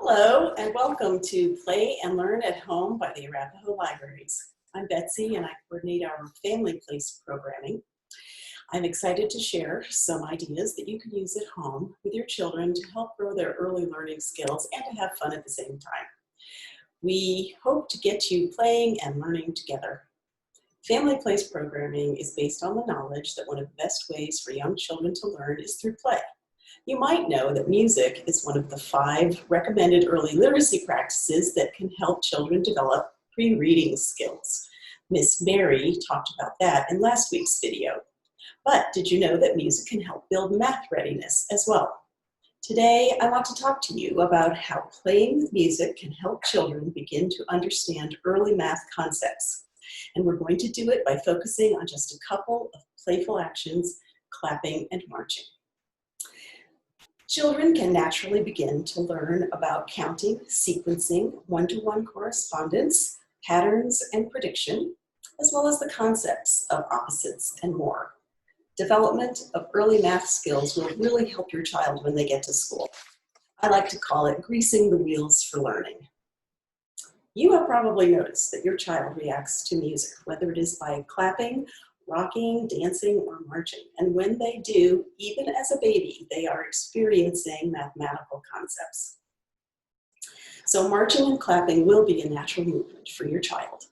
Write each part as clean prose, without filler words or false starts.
Hello and welcome to Play and Learn at Home by the Arapahoe Libraries. I'm Betsy and I coordinate our Family Place programming. I'm excited to share some ideas that you can use at home with your children to help grow their early learning skills and to have fun at the same time. We hope to get you playing and learning together. Family Place programming is based on the knowledge that one of the best ways for young children to learn is through play. You might know that music is one of the 5 recommended early literacy practices that can help children develop pre-reading skills. Miss Mary talked about that in last week's video. But did you know that music can help build math readiness as well? Today, I want to talk to you about how playing with music can help children begin to understand early math concepts. And we're going to do it by focusing on just a couple of playful actions, clapping and marching. Children can naturally begin to learn about counting, sequencing, one-to-one correspondence, patterns, and prediction, as well as the concepts of opposites and more. Development of early math skills will really help your child when they get to school. I like to call it greasing the wheels for learning. You have probably noticed that your child reacts to music, whether it is by clapping, rocking, dancing, or marching. And when they do, even as a baby, they are experiencing mathematical concepts. So marching and clapping will be a natural movement for your child.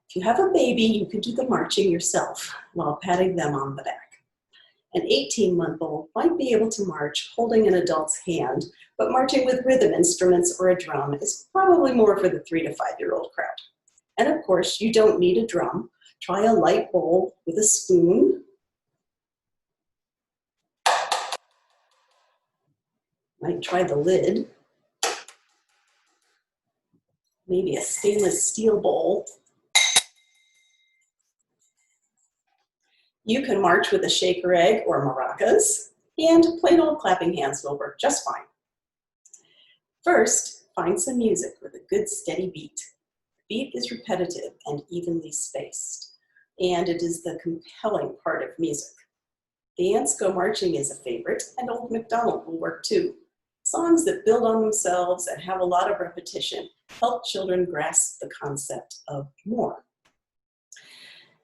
If you have a baby, you can do the marching yourself while patting them on the back. An 18-month-old might be able to march holding an adult's hand, but marching with rhythm instruments or a drum is probably more for the 3 to 5-year-old crowd. And of course, you don't need a drum. Try a light bowl with a spoon. Might try the lid. Maybe a stainless steel bowl. You can march with a shaker egg or maracas, and plain old clapping hands will work just fine. First, find some music with a good steady beat. Beat is repetitive and evenly spaced, and it is the compelling part of music. Dance Go Marching is a favorite, and Old MacDonald will work too. Songs that build on themselves and have a lot of repetition help children grasp the concept of more.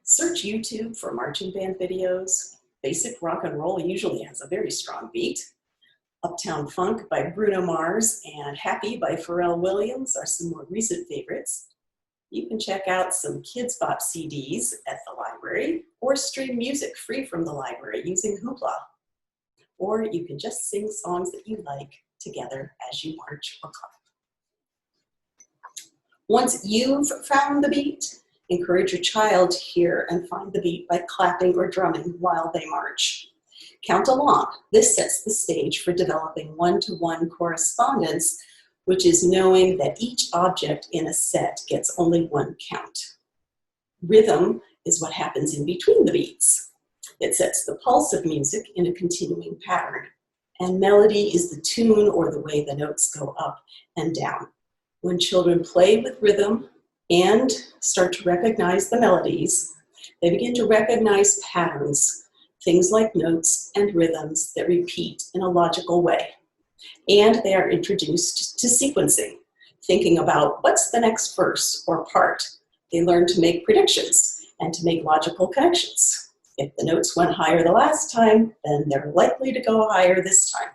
Search YouTube for marching band videos. Basic Rock and Roll usually has a very strong beat. Uptown Funk by Bruno Mars and Happy by Pharrell Williams are some more recent favorites. You can check out some Kids Bop CDs at the library or stream music free from the library using Hoopla. Or you can just sing songs that you like together as you march or clap. Once you've found the beat, encourage your child to hear and find the beat by clapping or drumming while they march. Count along. This sets the stage for developing one-to-one correspondence, which is knowing that each object in a set gets only one count. Rhythm is what happens in between the beats. It sets the pulse of music in a continuing pattern. And melody is the tune or the way the notes go up and down. When children play with rhythm and start to recognize the melodies, they begin to recognize patterns, things like notes and rhythms that repeat in a logical way. And they are introduced to sequencing, thinking about what's the next verse or part. They learn to make predictions and to make logical connections. If the notes went higher the last time, then they're likely to go higher this time.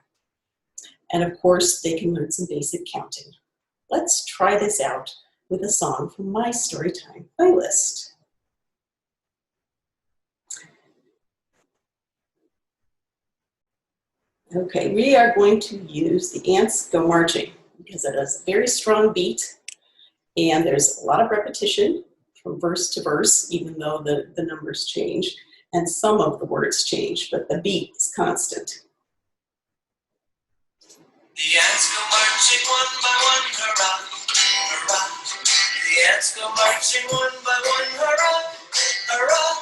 And of course, they can learn some basic counting. Let's try this out with a song from my Storytime playlist. Okay, we are going to use the Ants Go Marching because it has a very strong beat and there's a lot of repetition from verse to verse, even though the numbers change and some of the words change, but the beat is constant. The ants go marching one by one, hurrah, hurrah. The ants go marching one by one, hurrah, hurrah.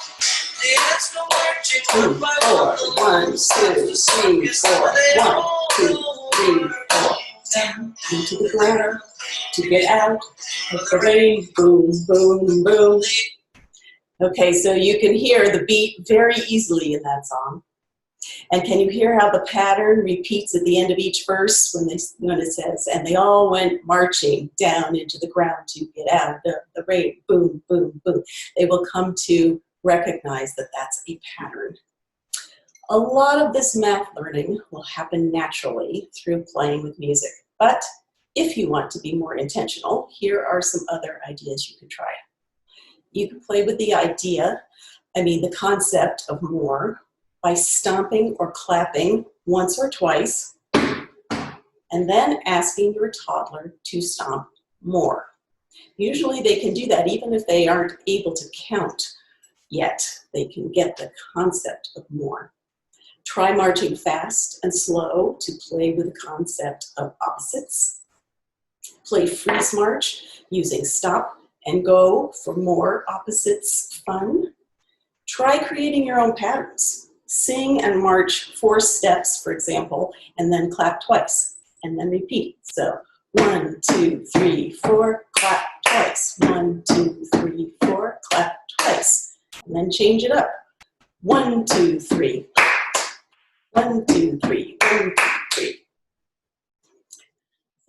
The ants go marching one by one. 1, 2, 3, 4. 1, 2, 3, 4. Down into the ground to get out of the rain. Boom, boom, boom. Okay, so you can hear the beat very easily in that song. And can you hear how the pattern repeats at the end of each verse when it says, and they all went marching down into the ground to get out of the rain, boom, boom, boom. They will come to recognize that that's a pattern. A lot of this math learning will happen naturally through playing with music, but if you want to be more intentional, here are some other ideas you can try. You can play with the concept of more by stomping or clapping once or twice, and then asking your toddler to stomp more. Usually they can do that even if they aren't able to count yet. They can get the concept of more. Try marching fast and slow to play with the concept of opposites. Play freeze march using stop and go for more opposites fun. Try creating your own patterns. Sing and march 4 steps, for example, and then clap twice, and then repeat. So 1, 2, 3, 4, clap twice. 1, 2, 3, 4, clap twice. And then change it up. 1, 2, 3. 1, 2, 3. 1, 2, 3.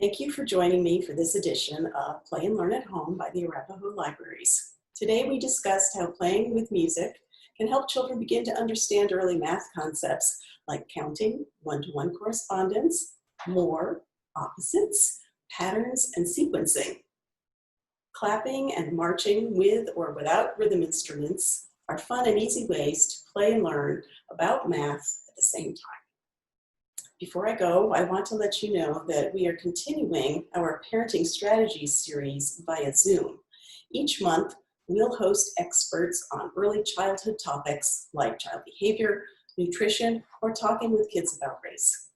Thank you for joining me for this edition of Play and Learn at Home by the Arapahoe Libraries. Today we discussed how playing with music can help children begin to understand early math concepts like counting, one-to-one correspondence, more, opposites, patterns, and sequencing. Clapping and marching with or without rhythm instruments are fun and easy ways to play and learn about math at the same time. Before I go, I want to let you know that we are continuing our Parenting Strategies series via Zoom. Each month, we'll host experts on early childhood topics like child behavior, nutrition, or talking with kids about race.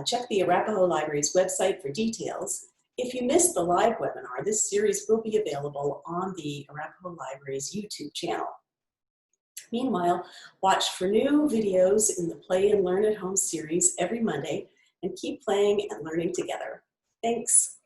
Check the Arapahoe Library's website for details. If you missed the live webinar, this series will be available on the Arapahoe Library's YouTube channel. Meanwhile, watch for new videos in the Play and Learn at Home series every Monday and keep playing and learning together. Thanks.